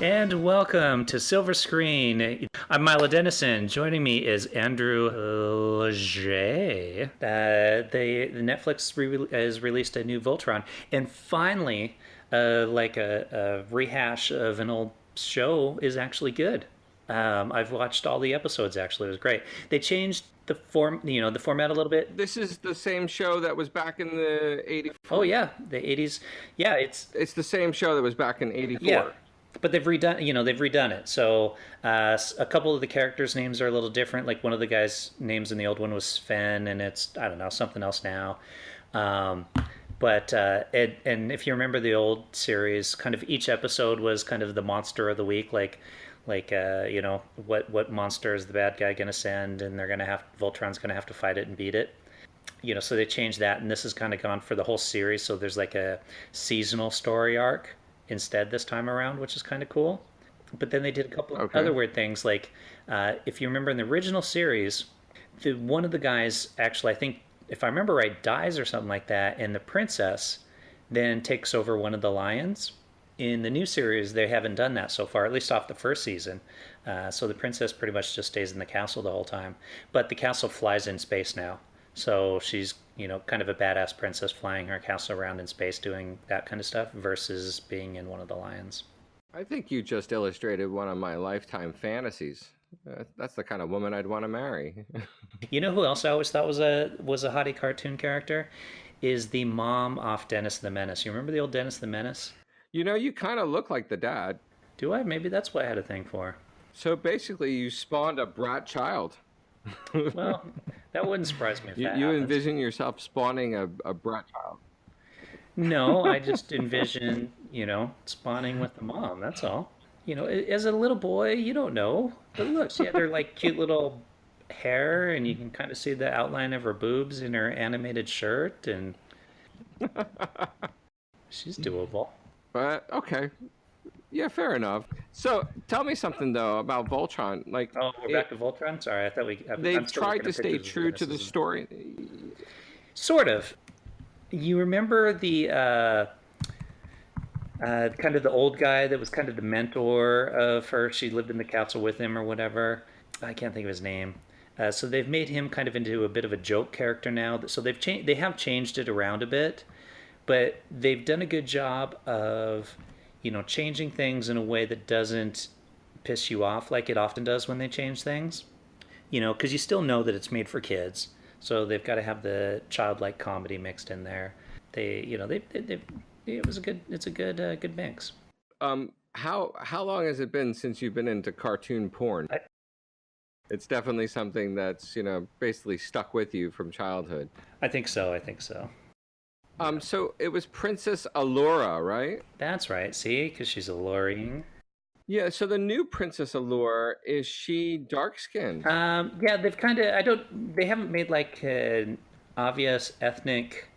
And welcome to Silver Screen. I'm Milo Dennison. Joining me is Andrew Leger. The Netflix has released a new Voltron, and finally, like a rehash of an old show is actually good. I've watched all the episodes. Actually, it was great. They changed the format a little bit. This is the same show that was back in the 84. Oh yeah, the '80s. Yeah, It's the same show that was back in 84. yeah, but they've redone it. So a couple of the characters' names are a little different. Like one of the guys' names in the old one was Sven, and it's I don't know something else now. Um, and if you remember the old series, kind of each episode was kind of the monster of the week. What monster is the bad guy going to send, and Voltron's going to have to fight it and beat it. So they changed that, and this has kind of gone for the whole series. So there's like a seasonal story arc instead this time around, which is kind of cool. But then they did a couple of Okay. other weird things, like if you remember in the original series, one of the guys actually, I think, if I remember right, dies or something like that, and the princess then takes over one of the lions. In the new series, they haven't done that so far, at least off the first season. So the princess pretty much just stays in the castle the whole time. But the castle flies in space now. So she's, kind of a badass princess flying her castle around in space doing that kind of stuff versus being in one of the lions. I think you just illustrated one of my lifetime fantasies. That's the kind of woman I'd want to marry. You know who else I always thought was a hottie cartoon character? Is the mom off Dennis the Menace. You remember the old Dennis the Menace? You kind of look like the dad. Do I? Maybe that's what I had a thing for. So basically, you spawned a brat child. Well, that wouldn't surprise me if You, that you happens. envision yourself spawning a brat child. No, I just envision, spawning with the mom. That's all. As a little boy, you don't know. But look, she had her like cute little hair, and you can kind of see the outline of her boobs in her animated shirt, and she's doable. But okay, yeah, fair enough. So tell me something though about Voltron. Like, Oh, we're back to Voltron. Sorry, I thought I'm they've still tried looking to at stay pictures of true to the Genesis. story. Sort of. You remember the kind of the old guy that was kind of the mentor of her. She lived in the castle with him or whatever. I can't think of his name. So they've made him kind of into a bit of a joke character now. So they have changed it around a bit, but they've done a good job of, changing things in a way that doesn't piss you off like it often does when they change things. Because you still know that it's made for kids, so they've got to have the childlike comedy mixed in there. It's a good mix. How long has it been since you've been into cartoon porn? I, It's definitely something that's, basically stuck with you from childhood. I think so. I think so. Yeah, So it was Princess Allura, right? that's right. See, because she's alluring. Yeah, so the new Princess Allura, is she dark-skinned? Yeah, they've kind of. I don't. They haven't made like an obvious ethnic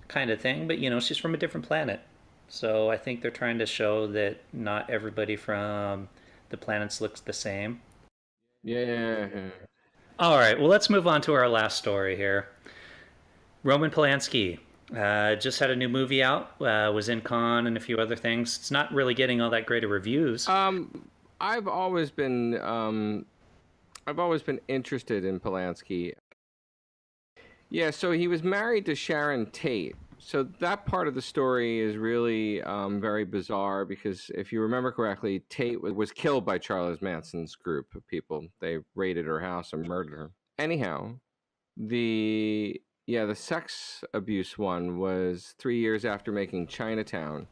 kind of thing, but she's from a different planet. So I think they're trying to show that not everybody from the planets looks the same. Yeah. All right, well, let's move on to our last story here. Roman Polanski just had a new movie out, was in Cannes and a few other things. It's not really getting all that great of reviews. I've always been interested in Polanski. Yeah, so he was married to Sharon Tate. So that part of the story is really very bizarre because if you remember correctly, Tate was killed by Charles Manson's group of people. They raided her house and murdered her. Anyhow, the sex abuse one was 3 years after making Chinatown.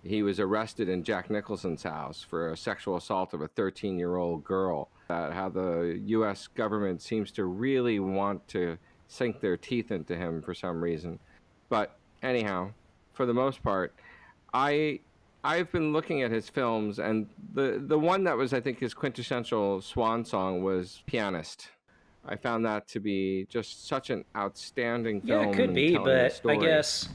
He was arrested in Jack Nicholson's house for a sexual assault of a 13-year-old girl. How the U.S. government seems to really want to sink their teeth into him for some reason. But anyhow, for the most part, I've been looking at his films, and the one that was, I think, his quintessential swan song was Pianist. I found that to be just such an outstanding Yeah, it film could in be, telling the but I story. guess,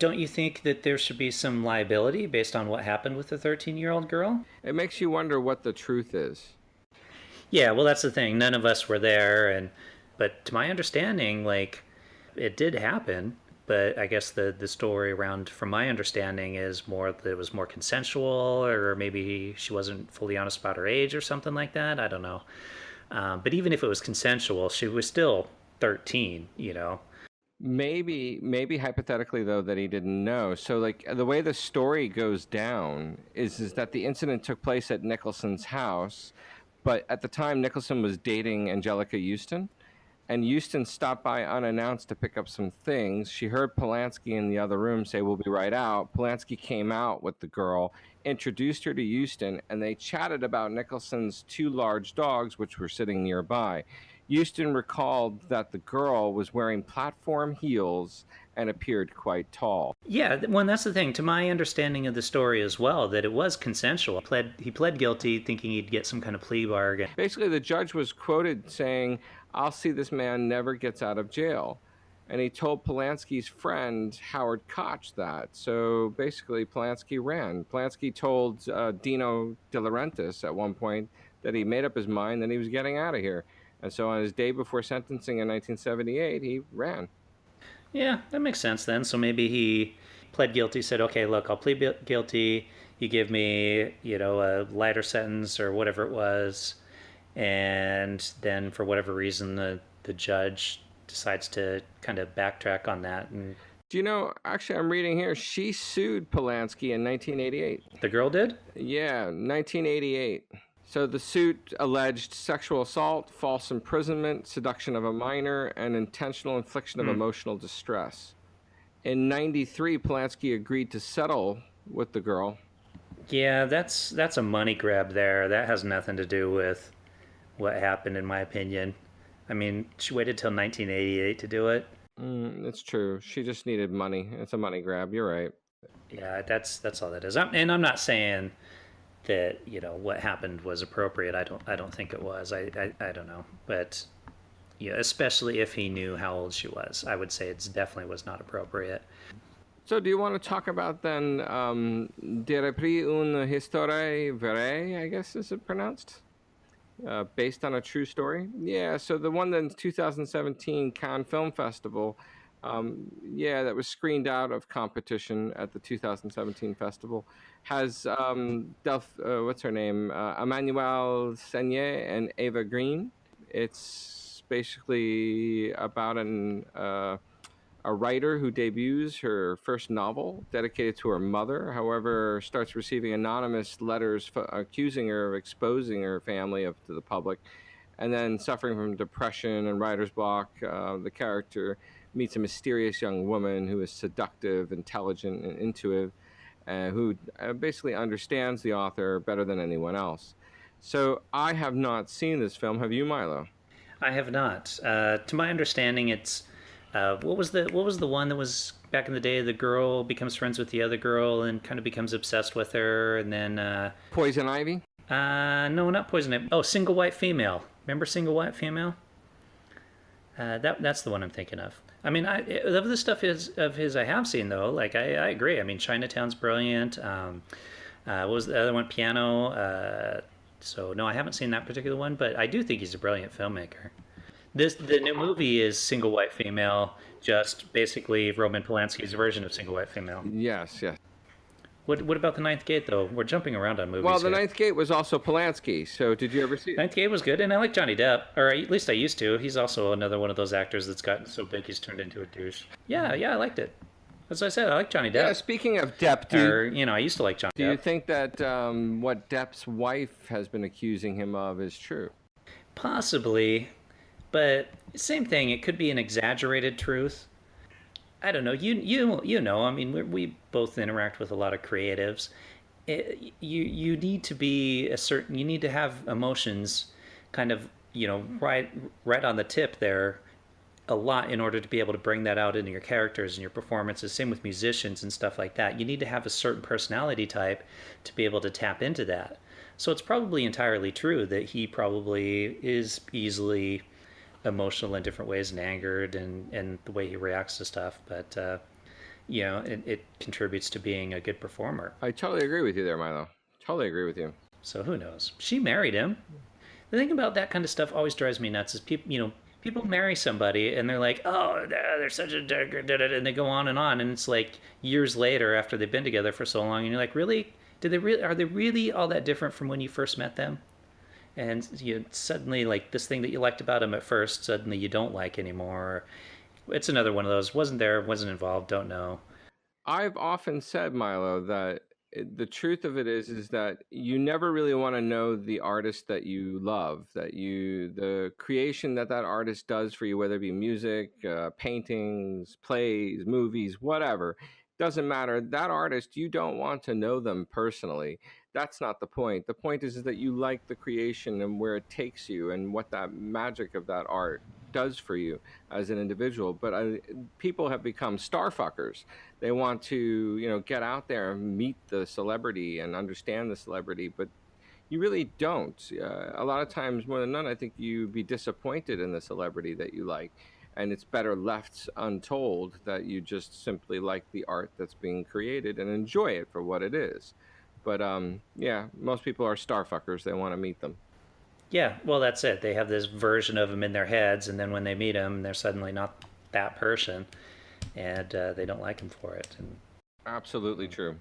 don't you think that there should be some liability based on what happened with the 13-year-old girl? It makes you wonder what the truth is. Yeah, well, that's the thing. None of us were there, but to my understanding, like, it did happen. but I guess the story around, from my understanding, is more that it was more consensual, or maybe she wasn't fully honest about her age or something like that. I don't know. But even if it was consensual, she was still 13, you know. Maybe hypothetically though that he didn't know. So like the way the story goes down is that the incident took place at Nicholson's house, but at the time Nicholson was dating Angelica Houston, and Houston stopped by unannounced to pick up some things. She heard Polanski in the other room say, "We'll be right out." Polanski came out with the girl, introduced her to Houston, and they chatted about Nicholson's two large dogs, which were sitting nearby. Houston recalled that the girl was wearing platform heels and appeared quite tall. Yeah, well, that's the thing. To my understanding of the story as well, that it was consensual. He pled guilty, thinking he'd get some kind of plea bargain. Basically, the judge was quoted saying, "I'll see this man never gets out of jail." And he told Polanski's friend, Howard Koch, that. So basically, Polanski ran. Polanski told Dino De Laurentiis at one point that he made up his mind that he was getting out of here. And so on his day before sentencing in 1978, he ran. Yeah, that makes sense then. So maybe he pled guilty, said, "Okay, look, I'll plead guilty. You give me, a lighter sentence or whatever it was." And then for whatever reason, the judge decides to kind of backtrack on that. And Do you know, actually, I'm reading here, she sued Polanski in 1988. the girl did? Yeah, 1988. So the suit alleged sexual assault, false imprisonment, seduction of a minor, and intentional infliction of emotional distress. In 93, Polanski agreed to settle with the girl. Yeah, that's a money grab there. That has nothing to do with what happened, in my opinion. I mean, she waited till 1988 to do it. It's true. She just needed money. It's a money grab. You're right. Yeah, that's all that is. And I'm not saying that what happened was appropriate. I don't think it was. I don't know, but yeah, especially if he knew how old she was, I would say it definitely was not appropriate. So do you want to talk about then De repris une histoire vraie, I guess is it pronounced? Based on a true story? Yeah, so the one in 2017 Cannes Film Festival, that was screened out of competition at the 2017 festival, has what's her name? Emmanuelle Seigner and Eva Green. It's basically about a writer who debuts her first novel dedicated to her mother, however, starts receiving anonymous letters accusing her of exposing her family to the public, and then suffering from depression and writer's block. The character meets a mysterious young woman who is seductive, intelligent, and intuitive, who basically understands the author better than anyone else. So I have not seen this film. Have you, Milo? I have not. To my understanding, it's what was the one that was back in the day? The girl becomes friends with the other girl and kind of becomes obsessed with her, and then Poison Ivy? No, not Poison Ivy. Oh, Single White Female. Remember Single White Female? That's the one I'm thinking of. I mean, of the stuff of his I have seen though. Like I agree. I mean, Chinatown's brilliant. What was the other one? Piano. So no, I haven't seen that particular one, but I do think he's a brilliant filmmaker. The new movie is Single White Female, just basically Roman Polanski's version of Single White Female. Yes. What about The Ninth Gate though? We're jumping around on movies. Well, The here. Ninth Gate was also Polanski. So did you ever see it? Ninth Gate was good, and I like Johnny Depp, or at least I used to. He's also another one of those actors that's gotten so big he's turned into a douche. Yeah, I liked it. As I said, I like Johnny Depp. Yeah, speaking of Depp, I used to like Johnny Depp. Do you think that what Depp's wife has been accusing him of is true? Possibly, but same thing. It could be an exaggerated truth. I don't know. You know. I mean, we both interact with a lot of creatives. You need to be you need to have emotions, kind of right on the tip there, a lot in order to be able to bring that out into your characters and your performances. Same with musicians and stuff like that. You need to have a certain personality type to be able to tap into that. So it's probably entirely true that he probably is easily emotional in different ways and angered and the way he reacts to stuff. But, it contributes to being a good performer. I totally agree with you there, Milo. Totally agree with you. So who knows? She married him. The thing about that kind of stuff always drives me nuts is people marry somebody and they're like, oh, they're such a and they go on, and it's like years later after they've been together for so long, and you're like, really? Did they really? Are they really all that different from when you first met them? And you suddenly like this thing that you liked about them at first, suddenly you don't like anymore. It's another one of those. Wasn't there? Wasn't involved. Don't know. I've often said, Milo, that the truth of it is that you never really want to know the artist that you love, the creation that that artist does for you, whether it be music, paintings, plays, movies, whatever. Doesn't matter. That artist, you don't want to know them personally. That's not the point. The point is that you like the creation and where it takes you and what that magic of that art does for you as an individual. But people have become star fuckers. They want to, get out there and meet the celebrity and understand the celebrity, but you really don't. A lot of times, more than none, I think you'd be disappointed in the celebrity that you like, and it's better left untold that you just simply like the art that's being created and enjoy it for what it is. But yeah, most people are star fuckers. They want to meet them. Yeah, well, that's it. They have this version of them in their heads, and then when they meet him, they're suddenly not that person, and they don't like him for it. And Absolutely true.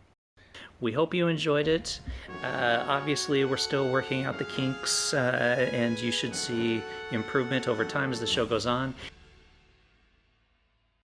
we hope you enjoyed it. Obviously, we're still working out the kinks, and you should see improvement over time as the show goes on.